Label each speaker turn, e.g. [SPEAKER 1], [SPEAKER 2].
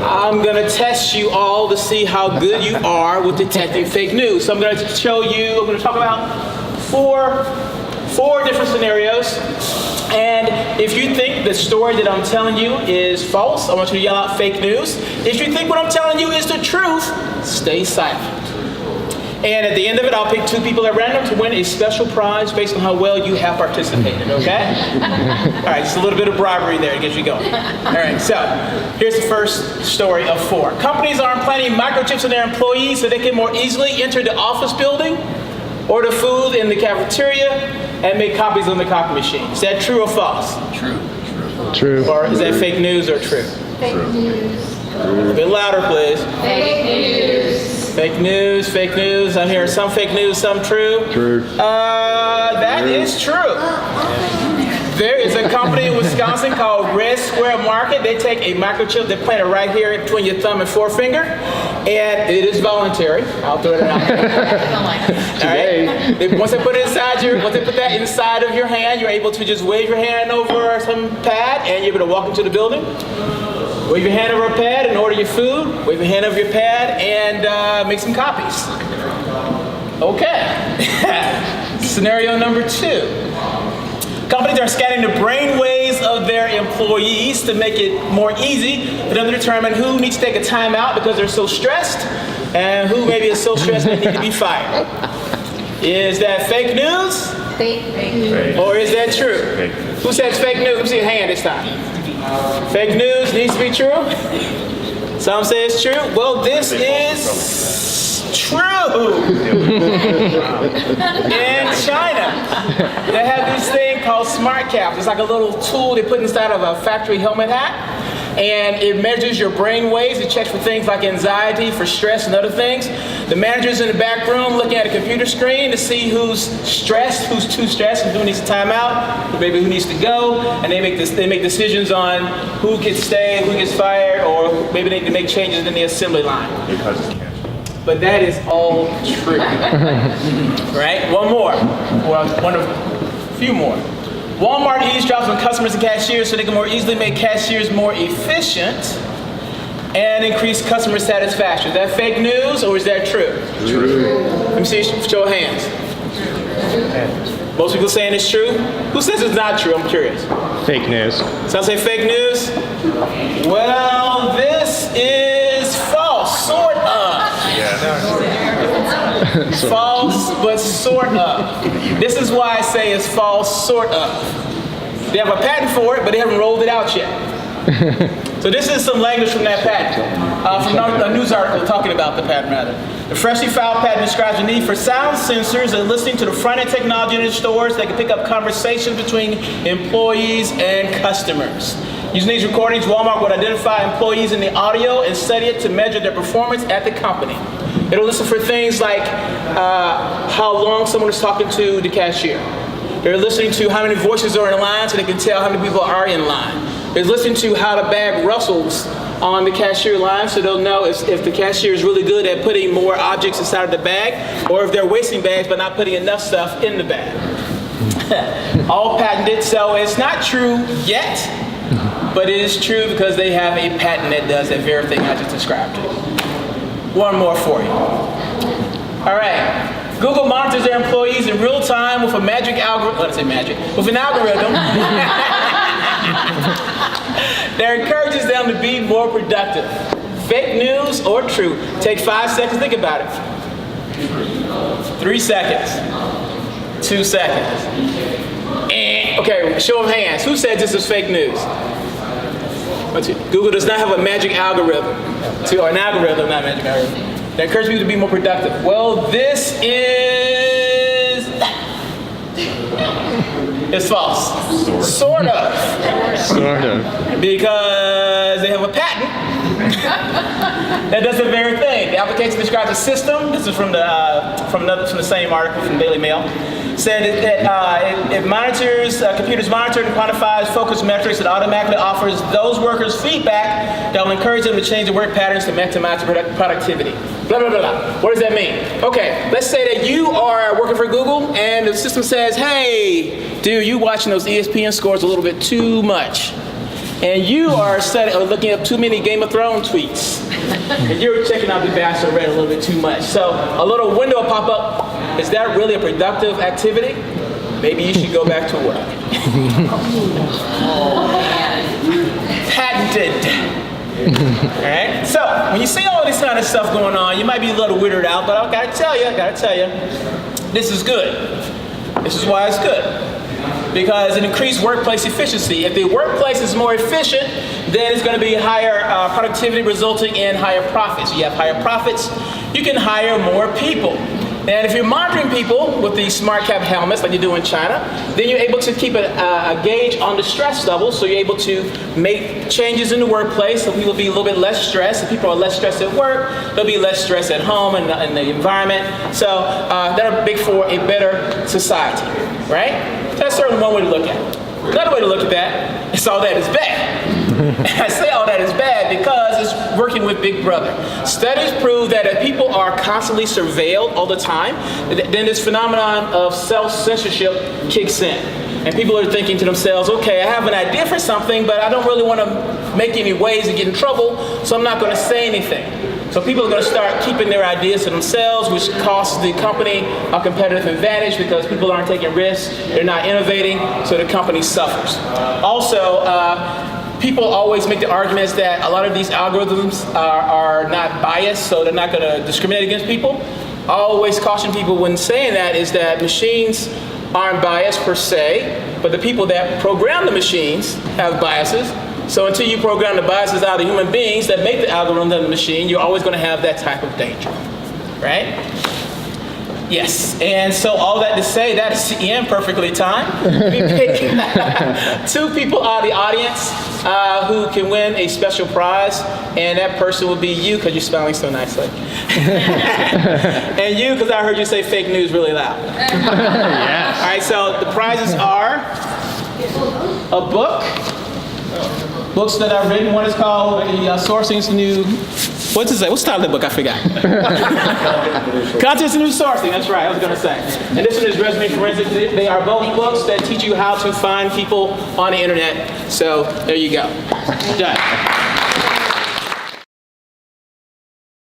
[SPEAKER 1] I'm going to test you all to see how good you are with detecting fake news. So I'm going to I'm going to talk about four different scenarios. And if you think the story that I'm telling you is false, I want you to yell out fake news. If you think what I'm telling you is the truth, stay silent. And at the end of it, I'll pick 2 people at random to win a special prize based on how well you have participated, okay? All right, just a little bit of bribery there to get you going. All right, so here's the first story of 4. Companies are implanting microchips in their employees so they can more easily enter the office building, order food in the cafeteria, and make copies on the copy machine. Is that true or false?
[SPEAKER 2] True.
[SPEAKER 1] Or is that fake news or true?
[SPEAKER 3] Fake news.
[SPEAKER 1] A bit louder, please.
[SPEAKER 3] Fake news.
[SPEAKER 1] Fake news. I'm hearing some fake news, some true.
[SPEAKER 2] True.
[SPEAKER 1] That is true. There is a company in Wisconsin called Red Square Market. They take a microchip, they plant it right here between your thumb and forefinger, and it is voluntary. I'll throw it out there. All right. Once they put that inside of your hand, you're able to just wave your hand over some pad, and you're able to walk into the building. Wave your hand over a pad and order your food. Wave your hand over your pad and make some copies. Okay. Scenario number 2. Companies are scanning the brainwaves of their employees to make it more easy for them to determine who needs to take a time out because they're so stressed and who maybe is so stressed they need to be fired. Is that fake news?
[SPEAKER 3] Fake news.
[SPEAKER 1] Or is that true?
[SPEAKER 4] Fake.
[SPEAKER 1] Who says fake news? Let me see a hand this time. Fake news needs to be true? Some say it's true. Well, this is true. In China, they have this thing called smart caps. It's like a little tool they put inside of a factory helmet hat. And it measures your brain waves. It checks for things like anxiety, for stress, and other things. The manager's in the back room looking at a computer screen to see who's stressed, who's too stressed, and who needs a timeout, maybe who needs to go. And they make decisions on who gets stay, who gets fired, or maybe they need to make changes in the assembly line.
[SPEAKER 4] Because it's cash.
[SPEAKER 1] But that is all true. Right? One more. A few more. Walmart eavesdrops on customers and cashiers so they can more easily make cashiers more efficient and increase customer satisfaction. Is that fake news or is that true?
[SPEAKER 4] True.
[SPEAKER 1] Let me see, show of hands. Most people saying it's true. Who says it's not true? I'm curious.
[SPEAKER 2] Fake news.
[SPEAKER 1] Some say fake news. Well, this is false, sort of. False, but sort of. This is why I say it's false, sort of. They have a patent for it, but they haven't rolled it out yet. So this is some language from that patent, from a news article talking about the patent, rather. The freshly filed patent describes the need for sound sensors and listening to the front-end technology in the stores that can pick up conversations between employees and customers. Using these recordings, Walmart would identify employees in the audio and study it to measure their performance at the company. It'll listen for things like how long someone is talking to the cashier. They're listening to how many voices are in line so they can tell how many people are in line. They're listening to how the bag rustles on the cashier line so they'll know if the cashier is really good at putting more objects inside of the bag or if they're wasting bags but not putting enough stuff in the bag. All patented, so it's not true yet, but it is true because they have a patent that does that very thing I just described. One more for you. All right. Google monitors their employees in real time with a magic algorithm. Let's say magic. With an algorithm that encourages them to be more productive. Fake news or true? Take 5 seconds. Think about it. 3 seconds. 2 seconds. And okay. Show of hands. Who said this is fake news? Google does not have a magic algorithm. Or an algorithm, not a magic algorithm. That encourages people to be more productive. Well, this is... It's false. Sort of.
[SPEAKER 2] Sort of.
[SPEAKER 1] Because they have a patent that does the very thing. The application describes a system. This is from the same article from Daily Mail. Said that it monitors, computers monitor and quantifies focus metrics that automatically offers those workers feedback that will encourage them to change their work patterns to maximize productivity. Blah, blah, blah, blah. What does that mean? Okay, let's say that you are working for Google and the system says, hey, dude, you watching those ESPN scores a little bit too much. and you are looking up too many Game of Thrones tweets, and you're checking out The Bachelorette a little bit too much. So a little window will pop up. Is that really a productive activity? Maybe you should go back to work. Patented. All right. So when you see all this kind of stuff going on, you might be a little weirded out, but I gotta tell you, this is good. This is why it's good. Because it increased workplace efficiency. If the workplace is more efficient, then it's going to be higher productivity, resulting in higher profits. You have higher profits, you can hire more people. And if you're monitoring people with these smart cap helmets like you do in China, then you're able to keep a gauge on the stress level, so you're able to make changes in the workplace so people will be a little bit less stressed. If people are less stressed at work, they'll be less stressed at home and in the environment. So they're big for a better society, right? That's certainly one way to look at it. Another way to look at that is all that is bad. I say all that is bad because it's working with Big Brother. Studies prove that if people are constantly surveilled all the time, then this phenomenon of self-censorship kicks in. And people are thinking to themselves, okay, I have an idea for something, but I don't really want to make any waves and get in trouble, so I'm not going to say anything. So people are going to start keeping their ideas to themselves, which costs the company a competitive advantage because people aren't taking risks, they're not innovating, so the company suffers. Also, people always make the arguments that a lot of these algorithms are not biased, so they're not going to discriminate against people. I always caution people when saying that is that machines aren't biased per se, but the people that program the machines have biases. So until you program the biases out of the human beings that make the algorithm of the machine, you're always going to have that type of danger, right? Yes, and so all that to say, that is the end, perfectly timed. We pick 2 people out of the audience who can win a special prize, and that person will be you because you're smiling so nicely. And you, because I heard you say fake news really loud.
[SPEAKER 2] Yes.
[SPEAKER 1] All right, so the prizes are a book. Books that I've written. One is called the Sourcing's New. What's it say? What's the title of the book? I forgot. Contents of New Sourcing. That's right. I was going to say. And this one is Resume Forensics. They are both books that teach you how to find people on the internet. So there you go. Done.